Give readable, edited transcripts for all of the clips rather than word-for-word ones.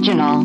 original.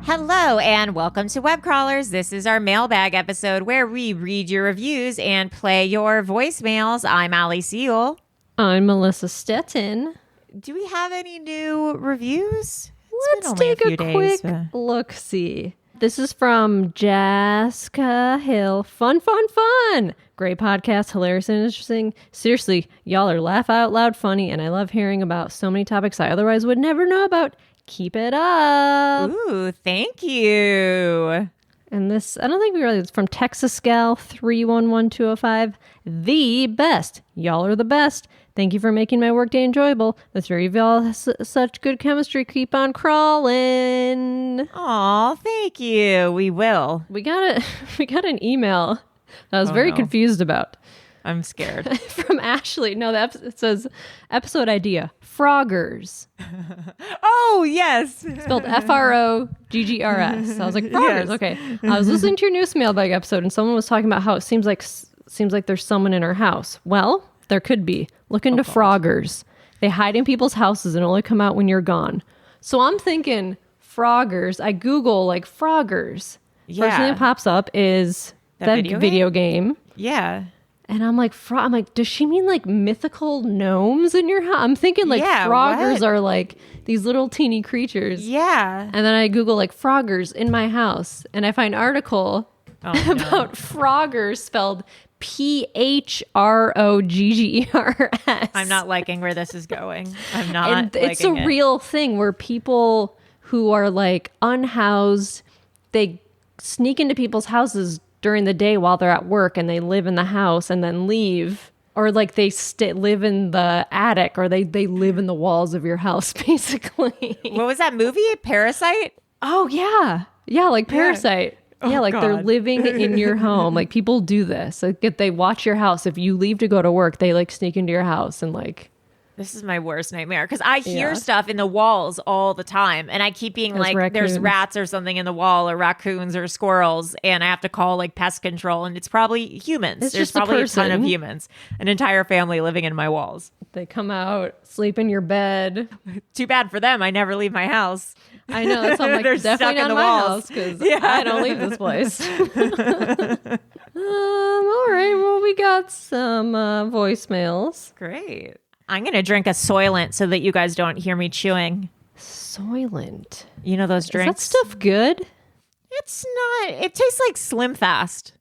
Hello and welcome to Webcrawlers. This is our mailbag episode where we read your reviews and play your voicemails. I'm Allie Seal. I'm Melissa Stettin. Do we have any new reviews? Let's take a quick look-see. This is from Jaska Hill. Fun. Great podcast, hilarious and interesting. Seriously, y'all are laugh out loud funny, and I love hearing about so many topics I otherwise would never know about. Keep it up. Ooh, thank you. And this, I don't think we really, it's from Texas Gal 311205. The best. Y'all are the best. Thank you for making my workday enjoyable. The three of y'all has such good chemistry. Keep on crawling. Aw, thank you. We will. We got an email that I was very confused about. I'm scared. From Ashley. No, it says episode idea. Froggers. Oh, yes. Spelled F-R-O-G-G-R-S. I was like, Froggers. Yes. Okay. I was listening to your newest mailbag episode and someone was talking about how it seems like there's someone in our house. Well, there could be. Look into Froggers. They hide in people's houses and only come out when you're gone. So I'm thinking Froggers. I Google like Froggers. Yeah. First thing that pops up is that video game. Yeah. And I'm like, does she mean like mythical gnomes in your house? I'm thinking like Froggers are like these little teeny creatures. Yeah. And then I Google like Froggers in my house. And I find an article about Froggers spelled Phroggers. I'm not liking where this is going. I'm not. And it's a real thing where people who are like unhoused, they sneak into people's houses during the day while they're at work and they live in the house and then leave, or like they live in the attic, or they live in the walls of your house, basically. What was that movie? Parasite? Oh, yeah. Yeah, like Parasite. Yeah, like they're living in your home. Like people do this. Like if they watch your house. If you leave to go to work, they like sneak into your house and like... This is my worst nightmare because I hear stuff in the walls all the time and I keep being like, there's rats or something in the wall or raccoons or squirrels and I have to call like pest control and it's probably humans. There's probably a ton of humans, an entire family living in my walls. They come out, sleep in your bed. Too bad for them. I never leave my house. I know. That's why I'm like, they're definitely not in my house because I don't leave this place. All right. Well, we got some voicemails. Great. I'm going to drink a Soylent so that you guys don't hear me chewing. Soylent? You know those drinks? Is that stuff good? It's not. It tastes like Slim Fast.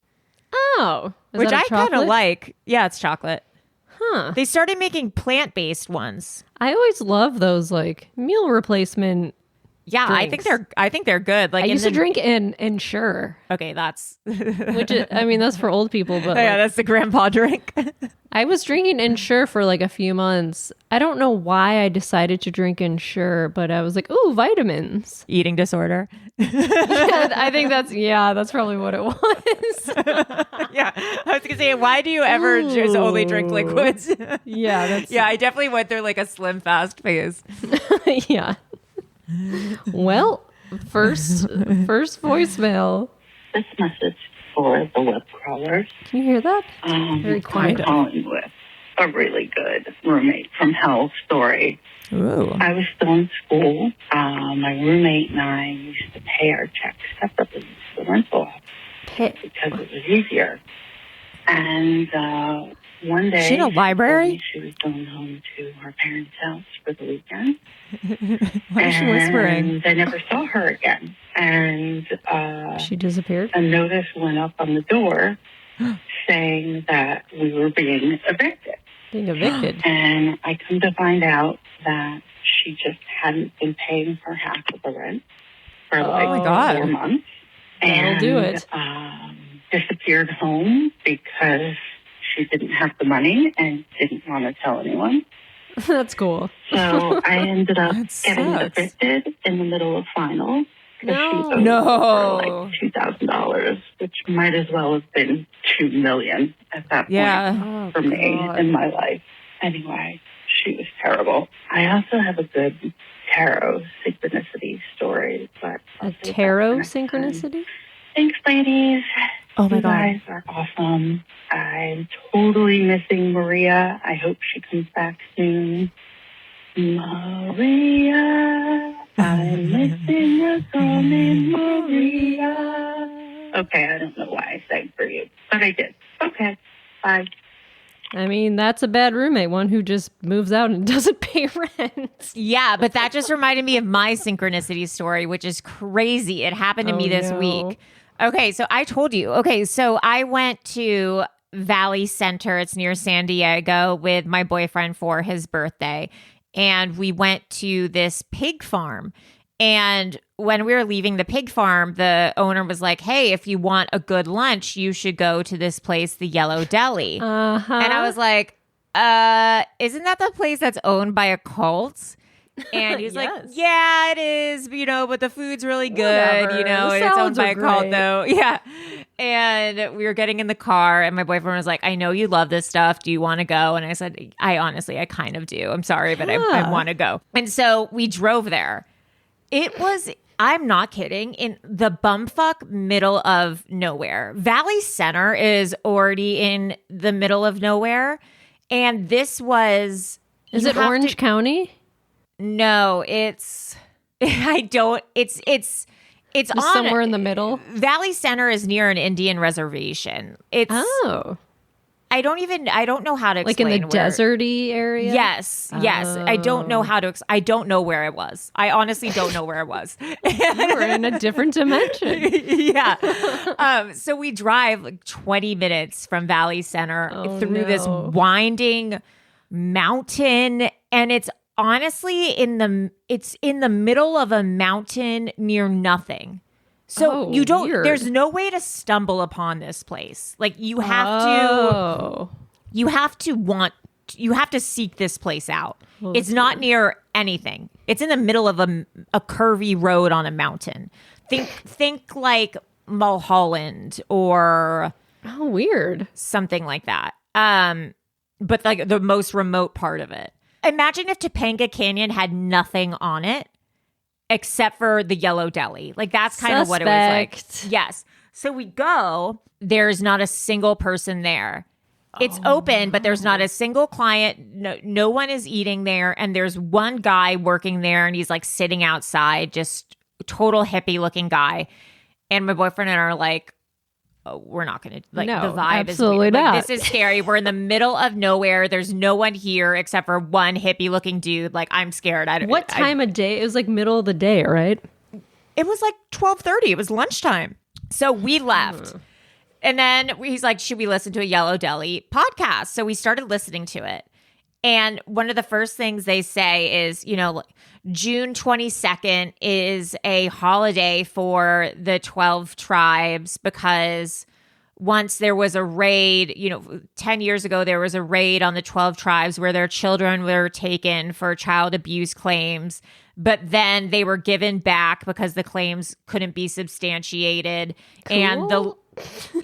Oh. Which I kind of like. Yeah, it's chocolate. Huh. They started making plant-based ones. I always love those like meal replacement drinks. I think they're good. Like I used to drink Ensure. Okay, that's which is, I mean that's for old people, but yeah, that's the grandpa drink. I was drinking Ensure for like a few months. I don't know why I decided to drink Ensure, but I was like, ooh, vitamins. Eating disorder. Yeah, I think that's probably what it was. Yeah, I was gonna say, why do you ever just only drink liquids? Yeah, I definitely went through like a Slim Fast phase. Yeah. Well, first voicemail. This message for the web crawlers. Can you hear that? Very quiet. I'm calling with a really good roommate from hell story. Ooh. I was still in school. My roommate and I used to pay our checks separately to the rental office because it was easier. And one day, she in a library? She was going home to her parents' house for the weekend. Why is she whispering? And I never saw her again. And she disappeared. A notice went up on the door saying that we were being evicted. Being evicted. And I come to find out that she just hadn't been paying for half of the rent for 4 months. That'll do it. Disappeared home because she didn't have the money and didn't want to tell anyone. That's cool. So I ended up getting evicted in the middle of finals. No. For like $2,000, which might as well have been $2 million at that point for me in my life. Anyway, she was terrible. I also have a good tarot synchronicity story. But a tarot synchronicity? Thanks, ladies. Oh, my you God. guys are awesome. I'm totally missing Maria. I hope she comes back soon. Maria, I'm missing a girl named Maria. Okay, I don't know why I sang for you, but I did. Okay, bye. I mean, that's a bad roommate, one who just moves out and doesn't pay rent. Yeah, but that just reminded me of my synchronicity story, which is crazy. It happened to me this week. Okay, so I told you. Okay, so I went to Valley Center. It's near San Diego with my boyfriend for his birthday. And we went to this pig farm. And when we were leaving the pig farm, the owner was like, hey, if you want a good lunch, you should go to this place, the Yellow Deli. Uh-huh. And I was like, isn't that the place that's owned by a cult? And he's Yes. like, yeah, it is, but the food's really good, Whatever. and The it's owned salads by are a cult, great. though. Yeah. And we were getting in the car, and my boyfriend was like, I know you love this stuff. Do you want to go? And I said, I kind of do. I'm sorry, but I want to go. And so we drove there. It was, I'm not kidding, in the bumfuck middle of nowhere. Valley Center is already in the middle of nowhere. And this was... Is it Orange County? No, it's Just on somewhere in the middle. Valley Center is near an Indian reservation. It's I don't know how to like in explain the where. Deserty area. Yes. I don't know how to. I don't know where it was. I honestly don't know where it was. You were in a different dimension. Yeah. So we drive like 20 minutes from Valley Center through this winding mountain, and it's honestly in the middle of a mountain near nothing. So weird. There's no way to stumble upon this place. Like you have to seek this place out. It's not near anything. It's in the middle of a curvy road on a mountain. Think like Mulholland or weird. something like that. But like the most remote part of it. Imagine if Topanga Canyon had nothing on it except for the Yellow Deli. Like that's kind of what it was like. Yes. So we go, there's not a single person there. It's open, but there's not a single client. No one is eating there. And there's one guy working there and he's like sitting outside, just total hippie looking guy. And my boyfriend and I are like, we're not going to, like, the vibe is weird. Not. Like, this is scary. We're in the middle of nowhere. There's no one here except for one hippie looking dude. Like, I'm scared. What time of day? It was like middle of the day, right? It was like 12:30. It was lunchtime. So we left. And then he's like, should we listen to a Yellow Deli podcast? So we started listening to it. And one of the first things they say is, June 22nd is a holiday for the 12 tribes because once there was a raid, 10 years ago, there was a raid on the 12 tribes where their children were taken for child abuse claims. But then they were given back because the claims couldn't be substantiated. Cool. And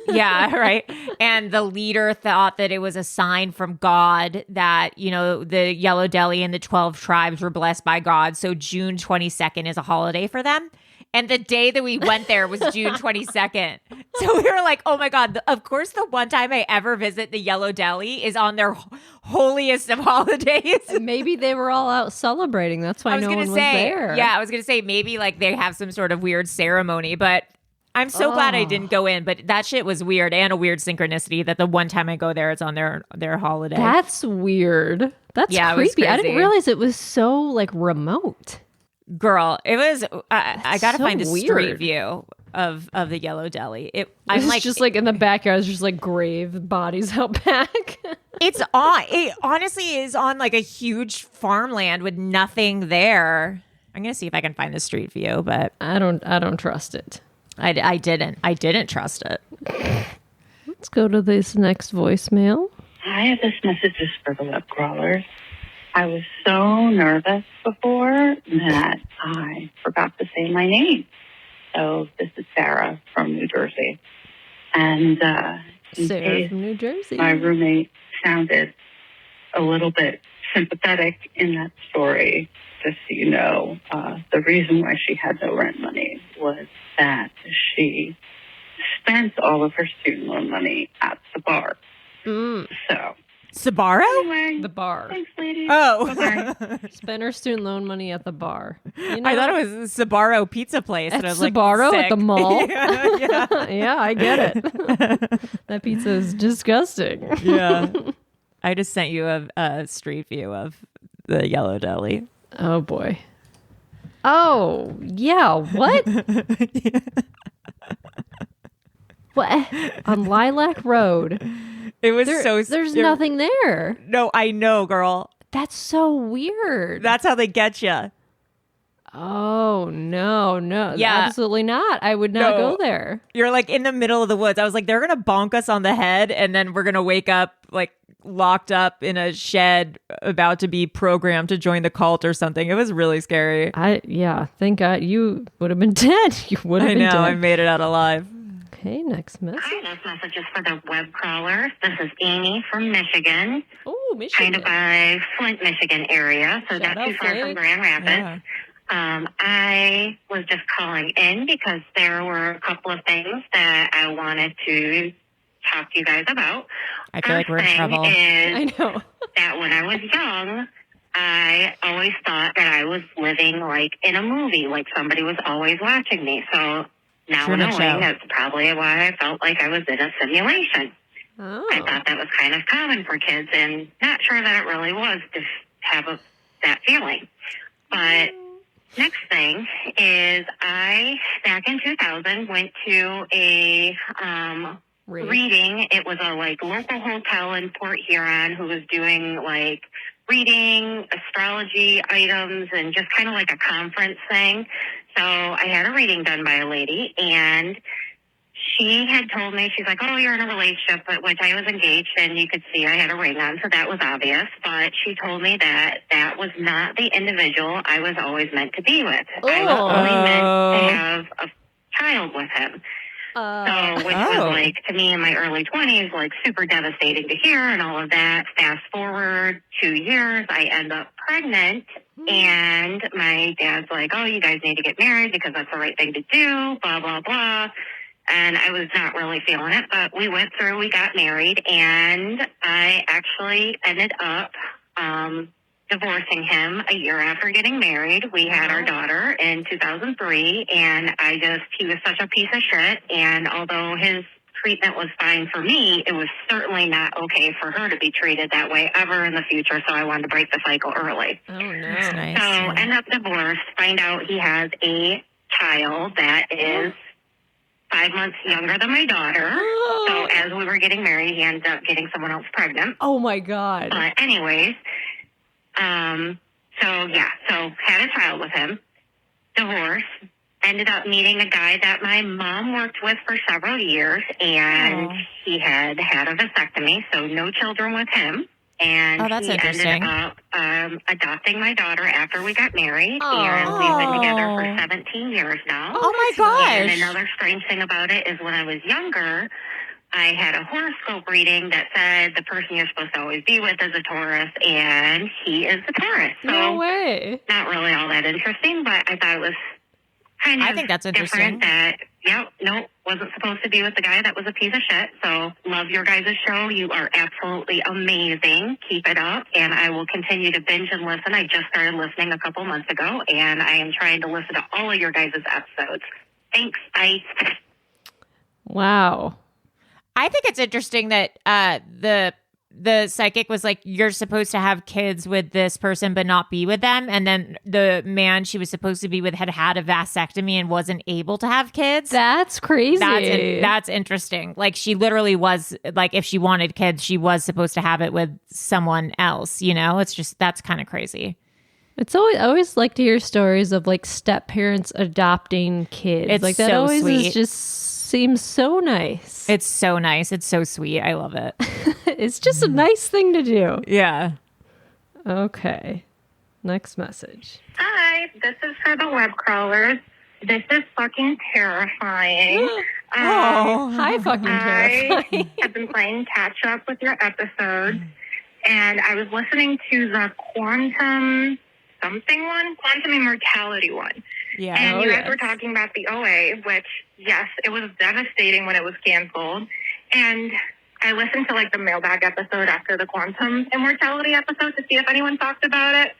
yeah, right. And the leader thought that it was a sign from God that, the Yellow Deli and the 12 tribes were blessed by God. So June 22nd is a holiday for them. And the day that we went there was June 22nd. So we were like, oh my God, of course, the one time I ever visit the Yellow Deli is on their holiest of holidays. Maybe they were all out celebrating. That's why no one was there. Yeah, I was going to say maybe like they have some sort of weird ceremony, but I'm so glad I didn't go in. But that shit was weird and a weird synchronicity that the one time I go there, it's on their holiday. That's weird. That's creepy. I didn't realize it was so like remote. Girl, it was. I gotta find a street view of the Yellow Deli. I'm like just like in the backyard. It's just like grave bodies out back. It honestly is on like a huge farmland with nothing there. I'm gonna see if I can find the street view, but I don't trust it. I didn't trust it. Let's go to this next voicemail. Hi, this message is for the web crawlers. I was so nervous before that I forgot to say my name. So this is Sarah from New Jersey. And Sarah from New Jersey. My roommate sounded a little bit sympathetic in that story, just so you know, the reason why she had no rent money was that she spent all of her student loan money at the bar. So, Sbarro? Anyway, The bar. thanks, ladies. Oh. Bye-bye. Spend her student loan money at the bar. You know? I thought it was Sbarro Pizza Place. At and I was like, Sbarro sick. at the mall? yeah. Yeah, I get it. That pizza is disgusting. Yeah. I just sent you a street view of the Yellow Deli. Oh, boy. Oh, yeah. What? What? On Lilac Road. It was There's nothing there. No, I know, girl. That's so weird. That's how they get you. Oh, no. Yeah. Absolutely not. I would not go there. You're like in the middle of the woods. I was like, they're going to bonk us on the head and then we're going to wake up like locked up in a shed about to be programmed to join the cult or something. It was really scary. Thank God you would have been dead. You would have been dead. I made it out alive. Okay, next message. Hi, this message is for the web crawlers. This is Amy from Michigan. Oh, Michigan. Kind of by Flint, Michigan area, so Shout not too out far Flint. from Grand Rapids. Yeah. I was just calling in because there were a couple of things that I wanted to talk to you guys about. I feel like we're in First thing trouble. is I know. that when I was young, I always thought that I was living like in a movie, like somebody was always watching me. So now Truman knowing Show. that's probably why I felt like I was in a simulation. Oh. I thought that was kind of common for kids, and not sure that it really was to have that feeling. But next thing is I, back in 2000, went to a reading. It was a like local hotel in Port Huron who was doing like reading, astrology items, and just kind of like a conference thing. So I had a reading done by a lady, and she had told me, she's like, oh, you're in a relationship, but which I was engaged, and you could see I had a ring on, so that was obvious. But she told me that that was not the individual I was always meant to be with. I was only meant to have a child with him. Which was like, to me in my early 20s, like super devastating to hear and all of that. Fast forward 2 years, I end up pregnant, and my dad's like, oh, you guys need to get married because that's the right thing to do, blah, blah, blah. And I was not really feeling it, but we went through, we got married, and I actually ended up divorcing him a year after getting married. We had our daughter in 2003, and he was such a piece of shit, and although his treatment was fine for me, it was certainly not okay for her to be treated that way ever in the future, so I wanted to break the cycle early. Oh, no. That's nice. So end up divorced, find out he has a child that is 5 months younger than my daughter. So as we were getting married, he ended up getting someone else pregnant. Oh, my God. But anyways, so had a child with him, divorced, ended up meeting a guy that my mom worked with for several years, and he had a vasectomy, so no children with him. And that's he interesting. ended up adopting my daughter after we got married, and we've been together for 17 years now. Oh my gosh. And another strange thing about it is when I was younger, I had a horoscope reading that said the person you're supposed to always be with is a Taurus, and he is a Taurus. So No way. not really all that interesting, but I thought it was kind of I think that's interesting. different that, wasn't supposed to be with the guy that was a piece of shit. So love your guys' show. You are absolutely amazing. Keep it up, and I will continue to binge and listen. I just started listening a couple months ago, and I am trying to listen to all of your guys' episodes. Thanks. Bye. Wow. I think it's interesting that the psychic was like, you're supposed to have kids with this person but not be with them, and then the man she was supposed to be with had a vasectomy and wasn't able to have kids. That's crazy. That's interesting. Like, she literally was like, if she wanted kids, she was supposed to have it with someone else, it's just, that's kind of crazy. It's I always like to hear stories of like step parents adopting kids. It's like that so always sweet. is just seems so nice. It's so nice. It's so sweet. I love it. It's just a nice thing to do. Yeah. Okay. Next message. Hi, this is for the web crawlers. This is fucking terrifying. Hi, fucking terrifying. I have been playing catch up with your episodes, and I was listening to the quantum immortality one. Yeah. And you guys were talking about the OA, which, yes, it was devastating when it was canceled. And I listened to, like, the mailbag episode after the quantum immortality episode to see if anyone talked about it.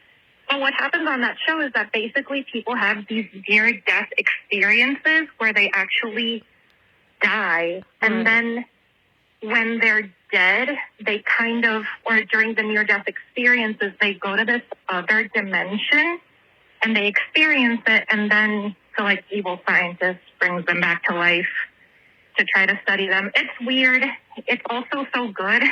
But what happens on that show is that basically people have these near-death experiences where they actually die. And then when they're dead, they kind of, or during the near-death experiences, they go to this other dimension and they experience it, and then so like evil scientist brings them back to life to try to study them. It's weird. It's also so good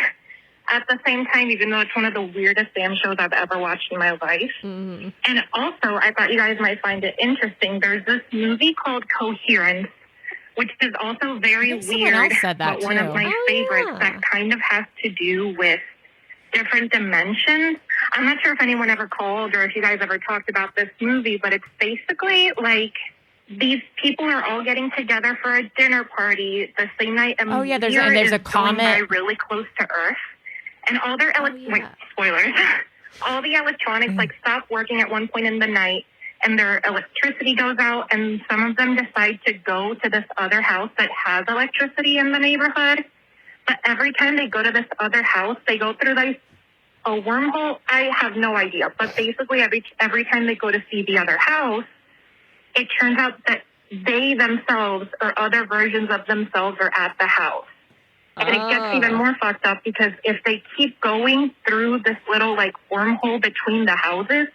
at the same time, even though it's one of the weirdest damn shows I've ever watched in my life. Mm-hmm. And also, I thought you guys might find it interesting. There's this movie called Coherence, which is also very weird, but one of my favorites that kind of has to do with different dimensions. I'm not sure if anyone ever called or if you guys ever talked about this movie, but it's basically like these people are all getting together for a dinner party the same night. There's a comet by really close to Earth, and all their spoilers. All the electronics stop working at one point in the night, and their electricity goes out, and some of them decide to go to this other house that has electricity in the neighborhood. But every time they go to this other house, they go through like a wormhole. I have no idea. But basically, every time they go to see the other house, it turns out that they themselves or other versions of themselves are at the house. And it gets even more fucked up because if they keep going through this little like wormhole between the houses,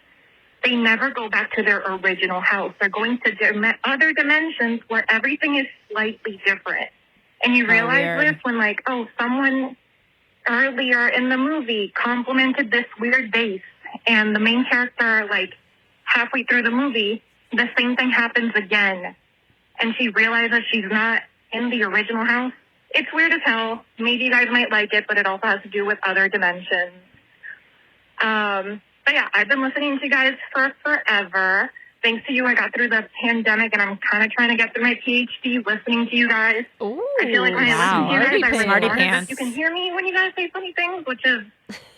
they never go back to their original house. They're going to other dimensions where everything is slightly different. And you realize this when someone earlier in the movie complimented this weird vase, and the main character, halfway through the movie, the same thing happens again. And she realizes she's not in the original house. It's weird as hell. Maybe you guys might like it, but it also has to do with other dimensions. But yeah, I've been listening to you guys for forever. Thanks to you, I got through the pandemic, and I'm kind of trying to get through my PhD listening to you guys. Ooh, I feel like when I listen to you guys, Smarty pants. You can hear me when you guys say funny things, which is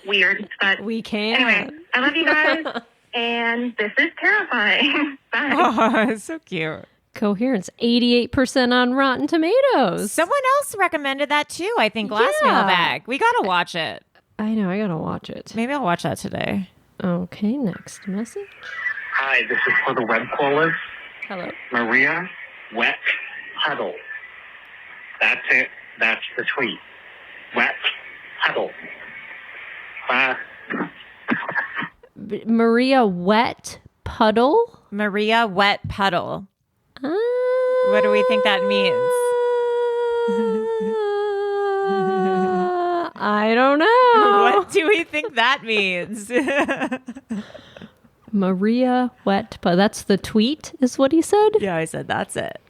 weird. But we can. Anyway, I love you guys, and this is terrifying. Bye. Oh, it's so cute. Coherence, 88% on Rotten Tomatoes. Someone else recommended that too, I think, last mailbag. We got to watch it. I know, I got to watch it. Maybe I'll watch that today. Okay, next message. Hi, this is for the web crawlers. Hello. Maria Wet Puddle. That's it. That's the tweet. Wet Puddle. Maria Wet Puddle? Maria Wet Puddle. What do we think that means? I don't know. What do we think that means? Maria Wet Puddle. That's the tweet, is what he said? Yeah, I said that's it.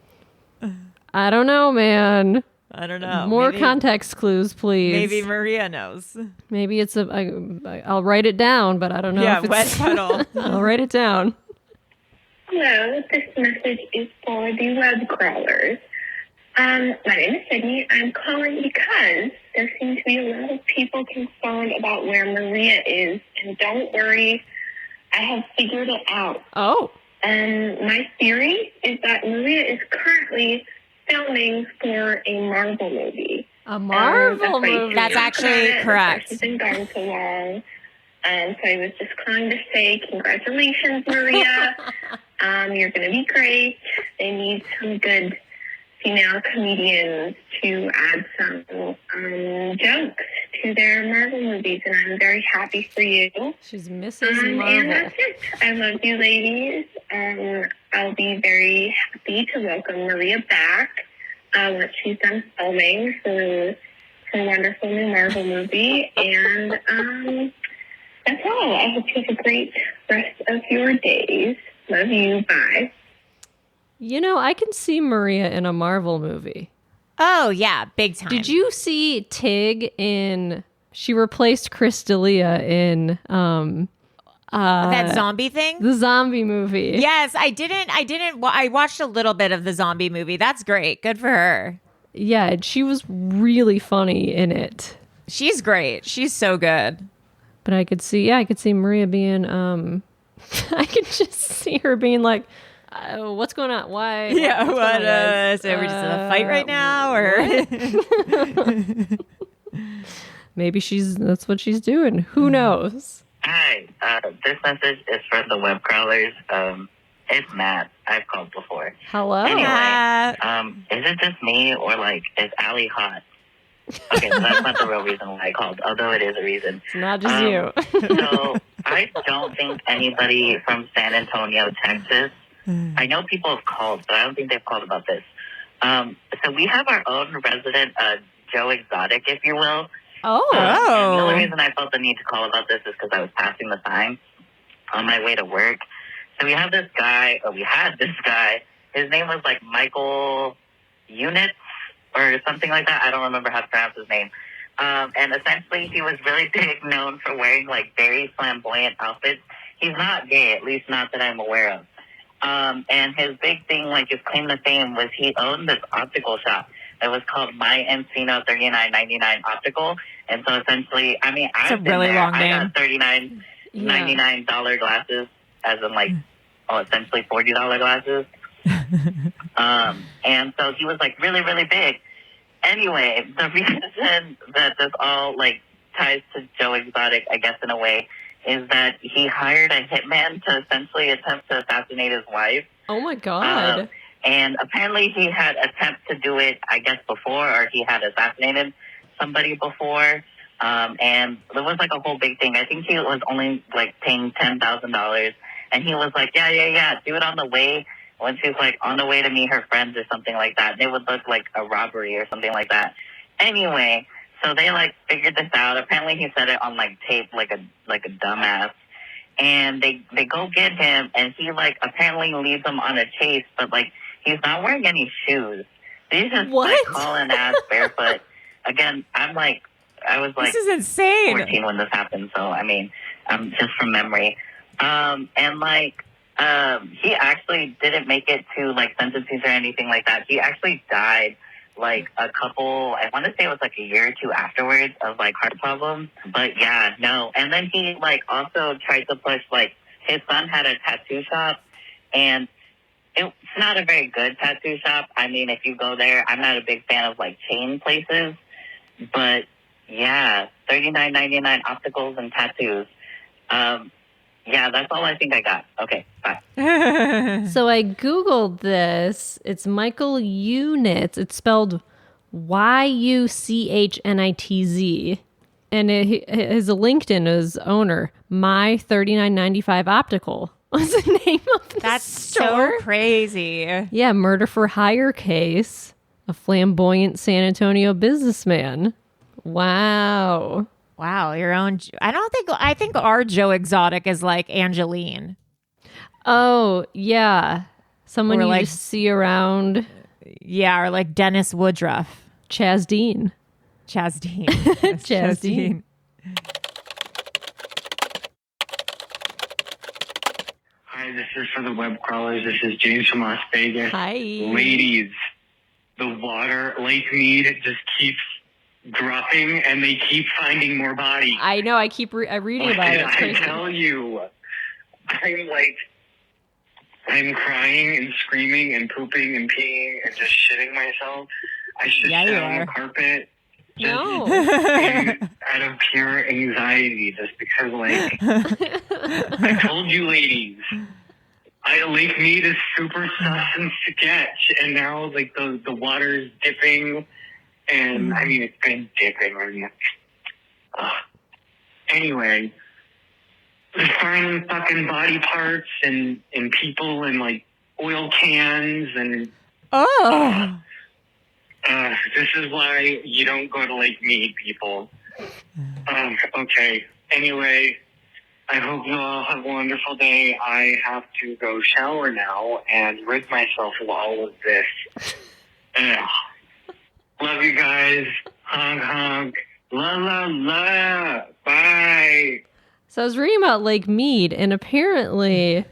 I don't know, man. I don't know. More context clues, please. Maybe Maria knows. Maybe it's I'll write it down, but I don't know if it's... Wet puddle. I'll write it down. Hello, this message is for the web crawlers. My name is Sydney. I'm calling because there seem to be a lot of people concerned about where Maria is. And don't worry, I have figured it out. Oh. My theory is that Maria is currently filming for a Marvel movie. A Marvel movie? That's actually correct. She's been gone so long. So I was just calling to say congratulations, Maria. You're going to be great. They need some good female comedians to add some jokes to their Marvel movies, and I'm very happy for you. She's Mrs. Marvel. And that's it. I love you, ladies. I'll be very happy to welcome Maria back once she's done filming for her wonderful new Marvel movie. And that's all. I hope you have a great rest of your days. Love you. Bye. You know, I can see Maria in a Marvel movie. Oh, yeah. Big time. Did you see Tig in... She replaced Chris D'Elia in... that zombie thing? The zombie movie. Yes, I didn't. I watched a little bit of the zombie movie. That's great. Good for her. Yeah, she was really funny in it. She's great. She's so good. But I could see Maria being, I could just see her being like, what's going on? Why? Yeah, what's going on, so we're just in a fight right now, or maybe that's what she's doing. Who knows? Hi, this message is for the web crawlers. It's Matt. I've called before. Hello. Anyway, Matt. Is it just me or like is Allie hot? Okay, so that's not the real reason why I called, although it is a reason. It's not just you. So I don't think anybody from San Antonio, Texas. I know people have called, but I don't think they've called about this. So we have our own resident, Joe Exotic, if you will. Oh. And the only reason I felt the need to call about this is because I was passing the time on my way to work. So we had this guy. His name was like Michael Units or something like that. I don't remember how to pronounce his name. And essentially, he was really big, known for wearing like very flamboyant outfits. He's not gay, at least not that I'm aware of. And his big thing, like his claim to fame, was he owned this optical shop. It was called My Encino $39.99 Optical, and so essentially, I mean, It's a really long name. I got $39.99 glasses, as in like, essentially $40 glasses. And so he was like really, really big. Anyway, the reason that this all like ties to Joe Exotic, I guess in a way, is that he hired a hitman to essentially attempt to assassinate his wife. Oh my God. And apparently he had attempted to do it, I guess, before, or he had assassinated somebody before. And there was like a whole big thing. I think he was only like paying $10,000. And he was like, yeah, do it on the way. When she's like on the way to meet her friends or something like that. And it would look like a robbery or something like that. Anyway, so they like figured this out. Apparently he said it on like tape like a dumbass. And they go get him, and he like apparently leads them on a chase, but like he's not wearing any shoes. He's just like hauling ass barefoot. Again, I was like, this is insane. 14 when this happened, so I mean, just from memory. And like, he actually didn't make it to like sentencing or anything like that. He actually died like I want to say it was like a year or two afterwards of like heart problems. But yeah, no. And then he like also tried to push, like his son had a tattoo shop, and it's not a very good tattoo shop. I mean, if you go there, I'm not a big fan of like chain places, but yeah, $39.99 opticals and tattoos. Yeah, that's all I think I got. Okay, bye. So I Googled this. It's Michael Units. It's spelled Yuchnitz. And his LinkedIn is owner. My $39.95 Optical was the name of the That's store. so crazy. Yeah, murder for hire case. A flamboyant San Antonio businessman. Wow. Wow, your own. I think our Joe Exotic is like Angeline. Oh, yeah. Someone Or you like- just see around. Yeah, or like Dennis Woodruff. Chaz Dean. Chaz Dean. Chaz Dean. Hi, this is for the web crawlers. This is James from Las Vegas. Hi. Ladies, the water, Lake Mead, just keeps dropping, and they keep finding more bodies. I know. I keep reading about it. It's I crazy. tell you, I'm crying and screaming and pooping and peeing and just shitting myself. I should Yeah, sit you on are. the carpet. No. Out of pure anxiety, just because, like, I told you, ladies, Lake Mead is super sus and sketch, and now, like, the water is dipping, and, I mean, it's been dipping, right? Anyway, just finding fucking body parts and people and, like, oil cans, and... Oh. This is why you don't go to Lake Mead, people. Okay. Anyway, I hope you all have a wonderful day. I have to go shower now and rid myself of all of this. Ugh. Love you guys. Honk, honk. La, la, la. Bye. So I was reading about Lake Mead, and apparently,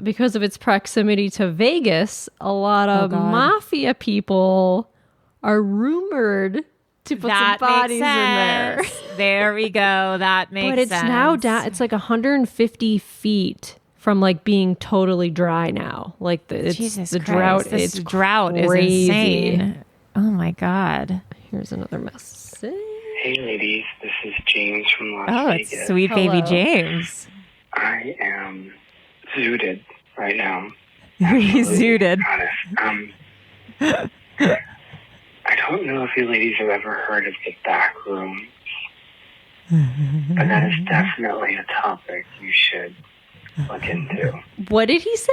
because of its proximity to Vegas, a lot of God. mafia people are rumored to put some bodies in there. There we go. That makes sense. But it's now down. It's like 150 feet from like being totally dry now. Like the drought. This drought is insane. Oh my God. Here's another message. Hey ladies, this is James from Las Vegas. It's sweet baby James. I am zooted right now. He's zooted. Honest. I don't know if you ladies have ever heard of the back room, but that is definitely a topic you should look into. What did he say?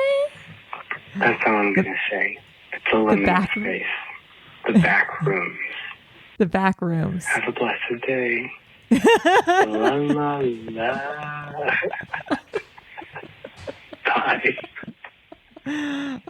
That's all I'm going to say. It's a liminal space. The back rooms. The back rooms. Have a blessed day. La la la. Bye.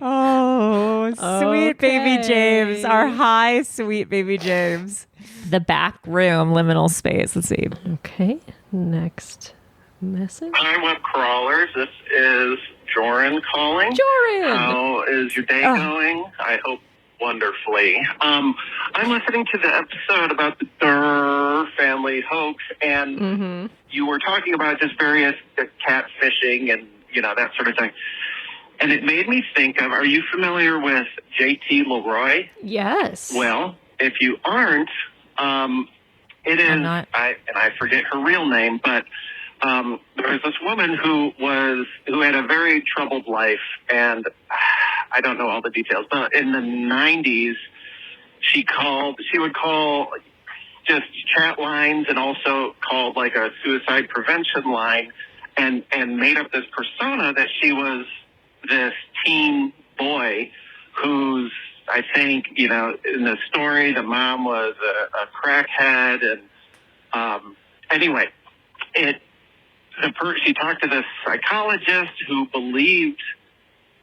Oh, sweet baby James. Our high, sweet baby James. The back room, liminal space. Let's see. Okay, next message. Hi, web crawlers. This is Joran calling. Joran! How is your day going? I hope wonderfully. I'm listening to the episode about the Durr family hoax, and you were talking about just various catfishing and, that sort of thing. And it made me think of, are you familiar with J.T. Leroy? Yes. Well, if you aren't, it is, I forget her real name, but there was this woman who had a very troubled life, and I don't know all the details, but in the 90s, she would call just chat lines and also called like a suicide prevention line and made up this persona that she was this teen boy who's, I think, in the story, the mom was a crackhead. And anyway, she talked to this psychologist who believed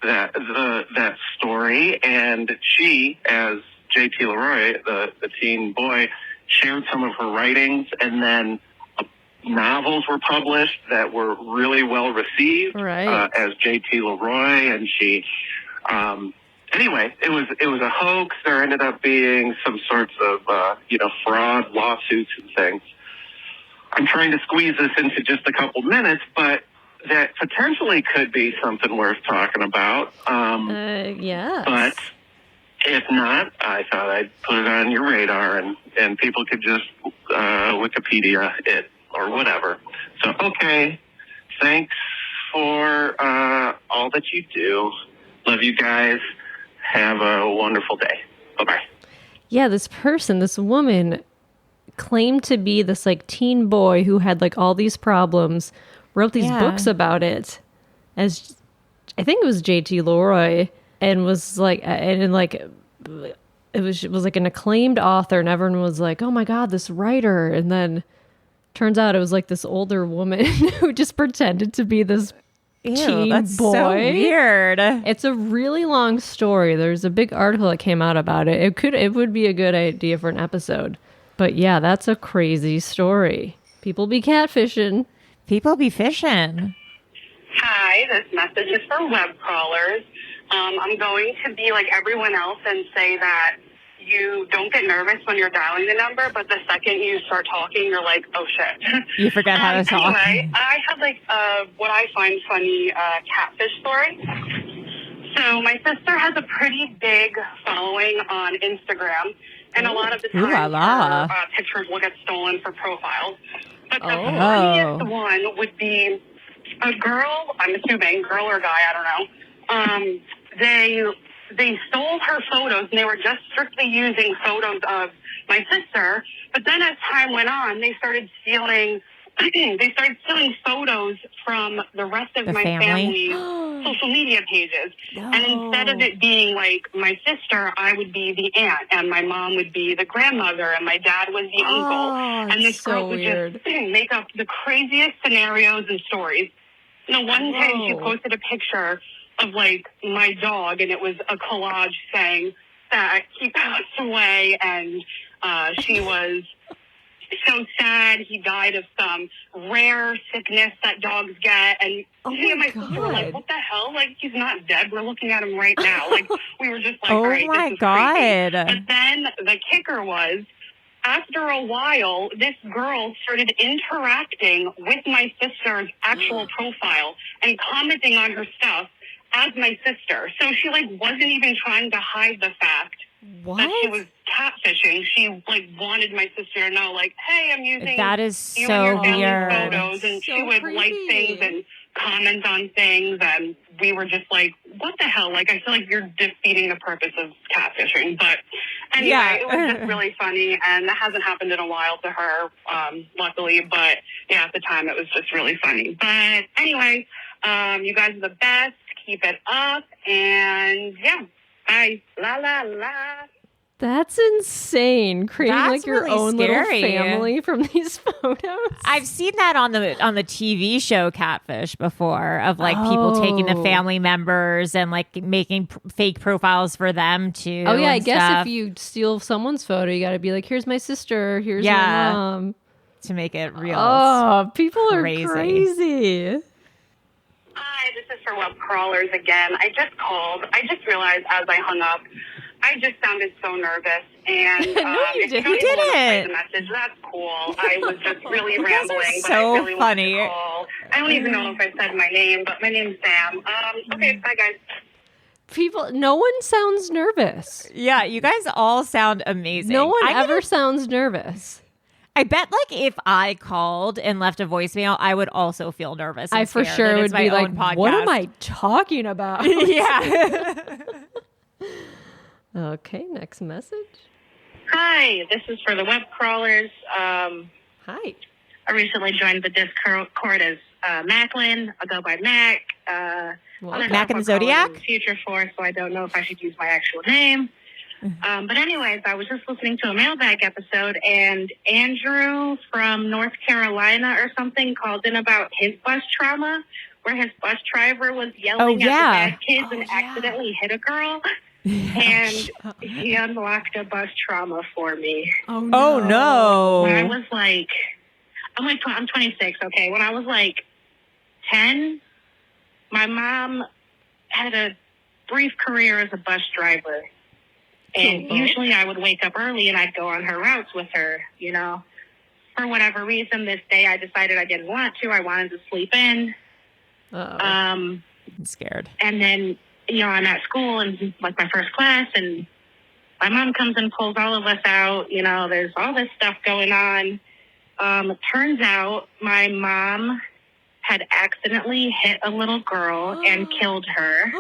that story, and she, as J.T. Leroy, the teen boy, shared some of her writings, and then novels were published that were really well received as J.T. Leroy, and she anyway, it was a hoax. There ended up being some sorts of fraud lawsuits and things. I'm trying to squeeze this into just a couple minutes, but that potentially could be something worth talking about. Yes. But if not, I thought I'd put it on your radar, and people could just Wikipedia it or whatever. So, okay, thanks for all that you do. Love you guys. Have a wonderful day. Bye-bye. Yeah, this woman claimed to be this like teen boy who had like all these problems, wrote these books about it, as I think it was J.T. Leroy, and was like, it was like an acclaimed author, and everyone was like, oh my God, this writer. And then turns out it was like this older woman who just pretended to be this teen that's boy. So weird. It's a really long story. There's a big article that came out about it. It would be a good idea for an episode. But yeah, that's a crazy story. People be catfishing. People be fishing. Hi, this message is for web crawlers. I'm going to be like everyone else and say that you don't get nervous when you're dialing the number, but the second you start talking, you're like, oh shit. You forget how to talk. Anyway, I have like what I find funny catfish story. So my sister has a pretty big following on Instagram, and a lot of the time her pictures will get stolen for profiles. But the funniest one would be a girl, I'm assuming, girl or guy, I don't know. They stole her photos, and they were just strictly using photos of my sister. But then as time went on, they started stealing photos from the rest of my family's social media pages. No. And instead of it being like my sister, I would be the aunt, and my mom would be the grandmother, and my dad was the uncle. And this girl would just make up the craziest scenarios and stories. One day she posted a picture of like my dog, and it was a collage saying that he passed away, and she was so sad. He died of some rare sickness that dogs get, and me and my sister were like, what the hell? Like, he's not dead. We're looking at him right now. Like, we were just like, all right, this is crazy. But then the kicker was after a while, this girl started interacting with my sister's actual profile and commenting on her stuff as my sister. So she wasn't even trying to hide the fact that she was catfishing. She wanted my sister to know, hey, I'm using that is you so and your weird. family's photos, and she would creepy. like things and comment on things, and we were just what the hell? I feel like you're defeating the purpose of catfishing. But anyway, it was just really funny, and that hasn't happened in a while to her, luckily. But yeah, at the time it was just really funny. But anyway, you guys are the best. Keep it up, and yeah, bye. La la la. That's insane. Creating your really own scary. little family from these photos. I've seen that on the TV show Catfish before, of people taking the family members and making fake profiles for them too. Oh yeah, I guess stuff. if you steal someone's photo, you got to be here's my sister, here's my mom, to make it real. Oh, people are crazy. crazy. Hi, this is for web crawlers again. I just called. I just realized as I hung up, I just sounded so nervous. And No, you didn't. You didn't. The message, that's cool. I was just really rambling. Guys are but I so really funny. wanted to call. I don't even know if I said my name, but my name's Sam. Okay, bye guys. No one sounds nervous. Yeah, you guys all sound amazing. No one ever sounds nervous. I bet if I called and left a voicemail, I would also feel nervous. And I for scared, sure and would it's my be own podcast. what am I talking about? Yeah. Okay, next message. Hi, this is for the web crawlers. Hi. I recently joined the Discord as Macklin. I'll go by Mac. Mac and the Zodiac? Future Force, so I don't know if I should use my actual name. But anyways, I was just listening to a mailbag episode, and Andrew from North Carolina or something called in about his bus trauma, where his bus driver was yelling at the bad kids and accidentally hit a girl. And he unlocked a bus trauma for me. Oh no. When I was I'm 26, okay? When I was 10, my mom had a brief career as a bus driver. And usually I would wake up early and I'd go on her routes with her, For whatever reason, this day I decided I didn't want to. I wanted to sleep in. I'm scared. And then, I'm at school and my first class, and my mom comes and pulls all of us out. There's all this stuff going on. It turns out my mom had accidentally hit a little girl and killed her.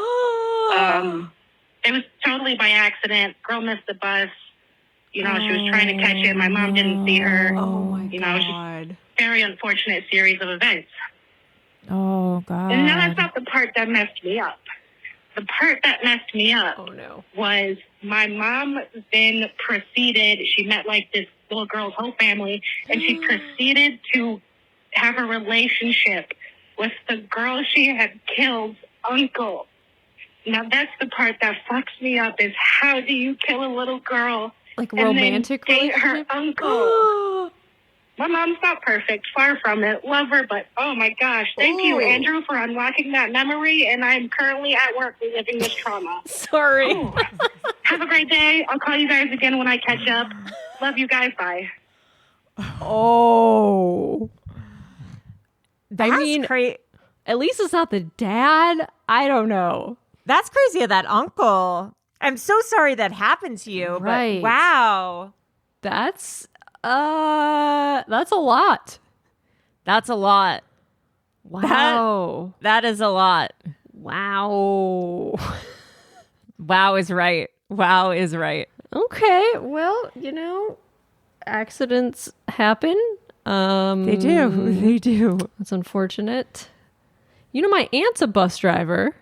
It was totally by accident. Girl missed the bus. She was trying to catch it. My mom didn't see her. Oh my God. It was just a very unfortunate series of events. Oh God. And now that's not the part that messed me up. The part that messed me up was my mom then proceeded, she met this little girl's whole family, and she proceeded to have a relationship with the girl she had killed's uncle. Now that's the part that fucks me up, is how do you kill a little girl romantic and then date her uncle? My mom's not perfect, far from it. Love her, but oh my gosh. Thank you, Andrew, for unlocking that memory, and I'm currently at work reliving this trauma. Sorry. Oh. Have a great day. I'll call you guys again when I catch up. Love you guys. Bye. Oh. That's crazy. At least it's not the dad. I don't know. That's crazy of that uncle. I'm so sorry that happened to you. Right. But wow. That's a lot. That's a lot. Wow. That is a lot. Wow. Wow is right. Wow is right. Okay. Well, accidents happen. They do. They do. It's unfortunate. My aunt's a bus driver.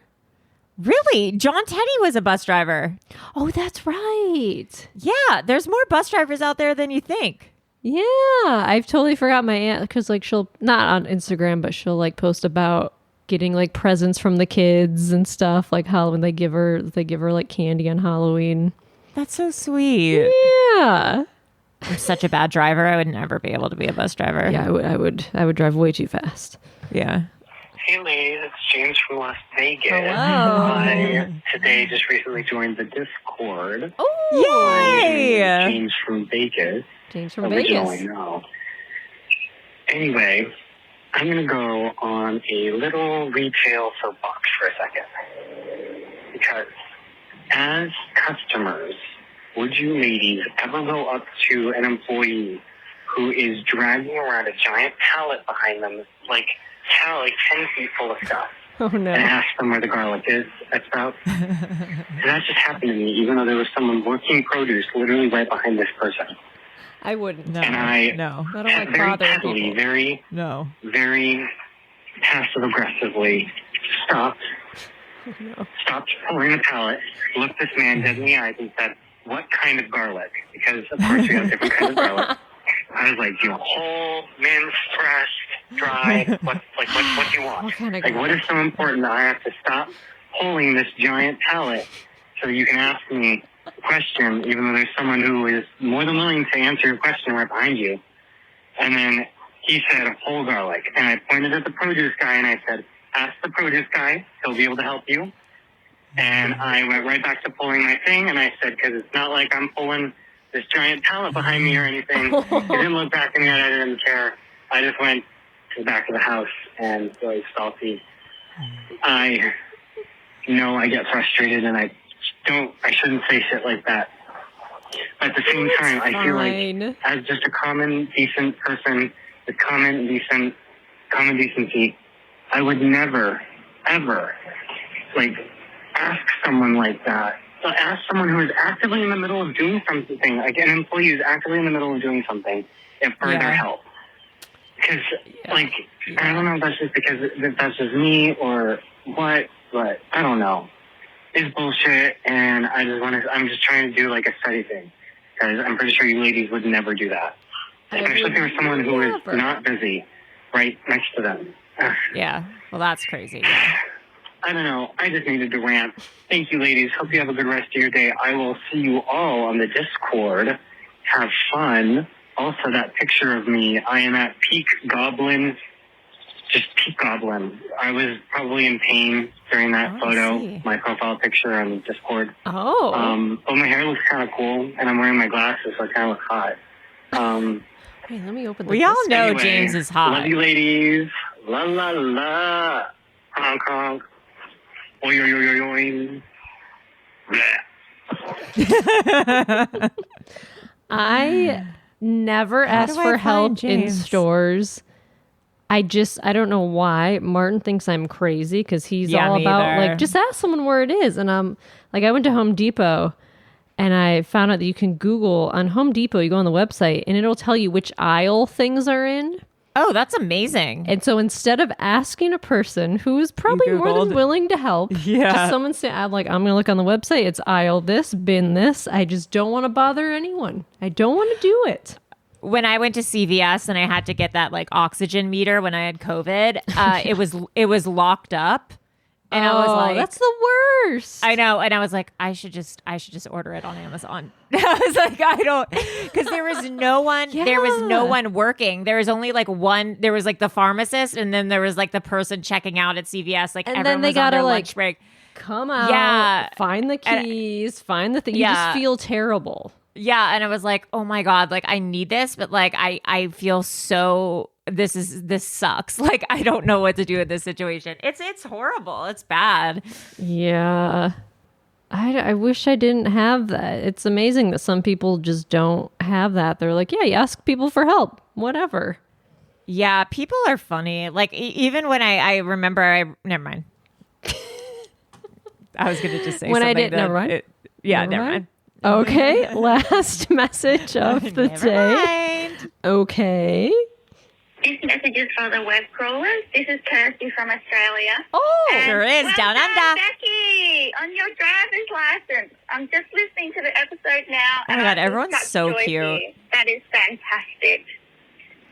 Really? John Teddy was a bus driver. Oh, that's right. Yeah, there's more bus drivers out there than you think. Yeah, I've totally forgot my aunt, because she'll, not on Instagram, but she'll post about getting presents from the kids and stuff, Halloween. They give her candy on Halloween. That's so sweet. Yeah. I'm such a bad driver. I would never be able to be a bus driver. Yeah, I would drive way too fast. Yeah. Hey ladies, it's James from Las Vegas. Hello. I today just recently joined the Discord. Oh, yay! James from Vegas. James from Vegas. No. Anyway, I'm going to go on a little retail soapbox for a second. Because as customers, would you ladies ever go up to an employee who is dragging around a giant pallet behind them, like 10 feet full of stuff? Oh, no. And ask them where the garlic is at Sprouts? That just happened to me, even though there was someone working produce literally right behind this person. I wouldn't. No. And I don't like very bothering pettily, people. very passive-aggressively stopped pulling the pallet, looked this man dead in the eyes and said, "What kind of garlic?" Because, of course, we have different kinds of garlic. I was like, whole, minced, fresh, dry, what do you want? What kind of what is so important that I have to stop pulling this giant pallet so you can ask me a question, even though there's someone who is more than willing to answer your question right behind you? And then he said, whole garlic. And I pointed at the produce guy and I said, ask the produce guy, he'll be able to help you. And I went right back to pulling my thing, and I said, because it's not like I'm pulling this giant pallet behind me or anything. He didn't look back at me, and I didn't care. I just went to the back of the house and really salty. I know I get frustrated, and I shouldn't say shit like that. But at the same time, I feel like as just a common, decent person with common decency, I would never, ever, ask someone like that. So ask someone who is actively in the middle of doing something, like an employee who's actively in the middle of doing something, for their help. Because, I don't know if that's just because that's just me or what, but I don't know. It's bullshit, and I'm just trying to do, a steady thing. Because I'm pretty sure you ladies would never do that. Especially if there was someone who is not busy right next to them. Yeah, well, that's crazy. Yeah. I don't know. I just needed to rant. Thank you, ladies. Hope you have a good rest of your day. I will see you all on the Discord. Have fun. Also, that picture of me, I am at peak goblin. Just peak goblin. I was probably in pain during that photo, my profile picture on Discord. Oh. But my hair looks kind of cool, and I'm wearing my glasses, so I kind of look hot. Hey, let me open the We all know James is hot. Love you, ladies. La, la, la. Honk, honk. Oi, oi, oi, oi, oi. I never ask for help in stores. I don't know why. Martin thinks I'm crazy because he's all about just ask someone where it is. And I went to Home Depot and I found out that you can Google on Home Depot, you go on the website and it'll tell you which aisle things are in. Oh, that's amazing. And so instead of asking a person who is probably more than willing to help, just someone say, I'm going to look on the website. It's aisle this, bin this. I just don't want to bother anyone. I don't want to do it. When I went to CVS and I had to get that oxygen meter when I had COVID, it was locked up. And I was like, that's the worst. I know. And I was like, I should just order it on Amazon. I was like, because there was no one, there was no one working. There was only one, there was the pharmacist and then there was the person checking out at CVS. And everyone then they was on gotta their lunch break. Come out, find the keys, find the thing. You just feel terrible. Yeah. And I was like, oh my God, I need this, but I feel so, this sucks. I don't know what to do in this situation. It's horrible. It's bad. Yeah. I wish I didn't have that. It's amazing that some people just don't have that. They're like, yeah, you ask people for help, whatever. Yeah. People are funny. Even when I remember, never mind. I was going to just say when something. I did, never mind. Never mind. Okay, last message of the day. Mind. Okay. This message is for the web crawlers. This is Kirsty from Australia. Oh, sure is. Down under. Becky, on your driver's license. I'm just listening to the episode now. Oh my God, everyone's so cute. Here. That is fantastic.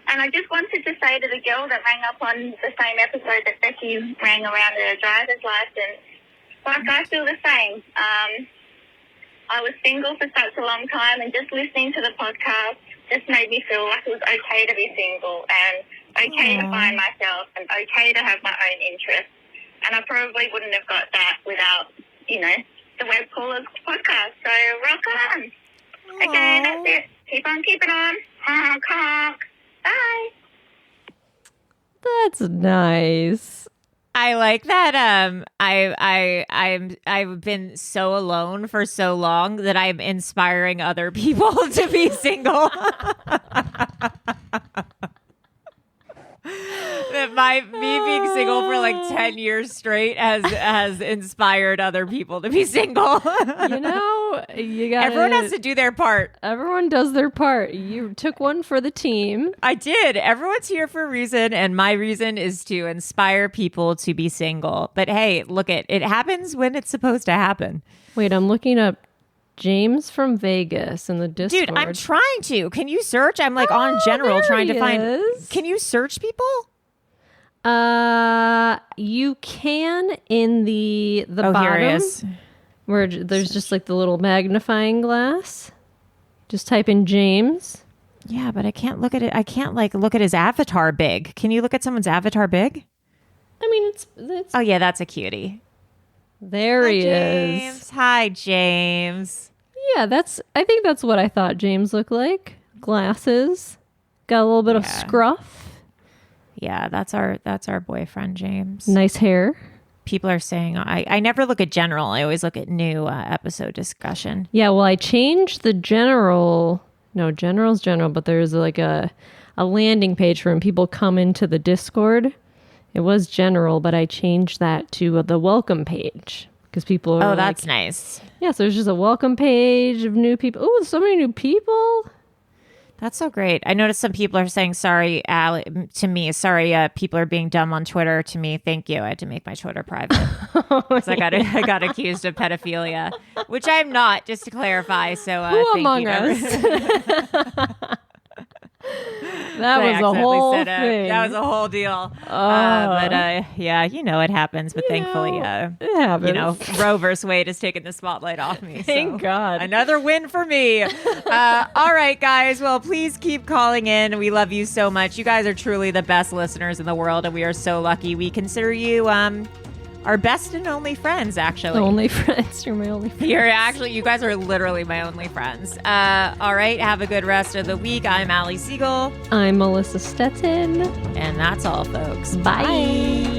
And I just wanted to say to the girl that rang up on the same episode that Becky rang around her driver's license, I feel the same. I was single for such a long time, and just listening to the podcast just made me feel like it was okay to be single and okay to find myself and okay to have my own interests. And I probably wouldn't have got that without the Webcrawlers podcast. So rock on. Okay, that's it. Keep on keeping on. Honk, honk. Bye. That's nice. I like that. I've been so alone for so long that I'm inspiring other people to be single. That me being single for like 10 years straight has inspired other people to be single. Everyone has to do their part. Everyone does their part. You took one for the team. I did. Everyone's here for a reason, and my reason is to inspire people to be single. But hey, look, it happens when it's supposed to happen. Wait, I'm looking up James from Vegas in the Discord. Dude, I'm trying to. Can you search? I'm like on general trying to find. Can you search people? You can in the bottom. Here it is. Where there's just like the little magnifying glass. Just type in James. Yeah, but I can't look at it. I can't like look at his avatar big. Can you look at someone's avatar big? I mean, it's Oh yeah, that's a cutie. There he is. Hi, James. Yeah, I think that's what I thought James looked like. Glasses. Got a little bit of scruff. Yeah, that's our boyfriend, James. Nice hair. People are saying I never look at general. I always look at new episode discussion. Yeah, well, I changed the general. No, general's general, but there's like a landing page for when people come into the Discord. It was general, but I changed that to the welcome page because people are that's nice. Yeah, so there's just a welcome page of new people. Oh, so many new people. That's so great. I noticed some people are saying sorry to me. Sorry, people are being dumb on Twitter to me. Thank you. I had to make my Twitter private. I got accused of pedophilia, which I'm not, just to clarify. So who among us? That was a whole thing. That was a whole deal. Yeah, it happens. But thankfully, it happens. Roe versus Wade has taken the spotlight off me. Thank God. Another win for me. All right, guys. Well, please keep calling in. We love you so much. You guys are truly the best listeners in the world, and we are so lucky. We consider you our best and only friends, actually. Only friends. You're my only friends. You guys are literally my only friends. All right. Have a good rest of the week. I'm Allie Siegel. I'm Melissa Stetson. And that's all, folks. Bye.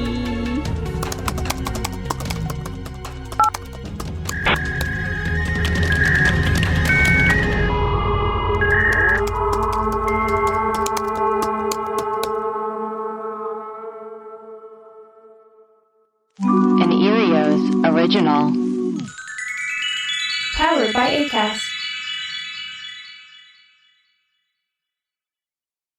Original. Powered by Acast.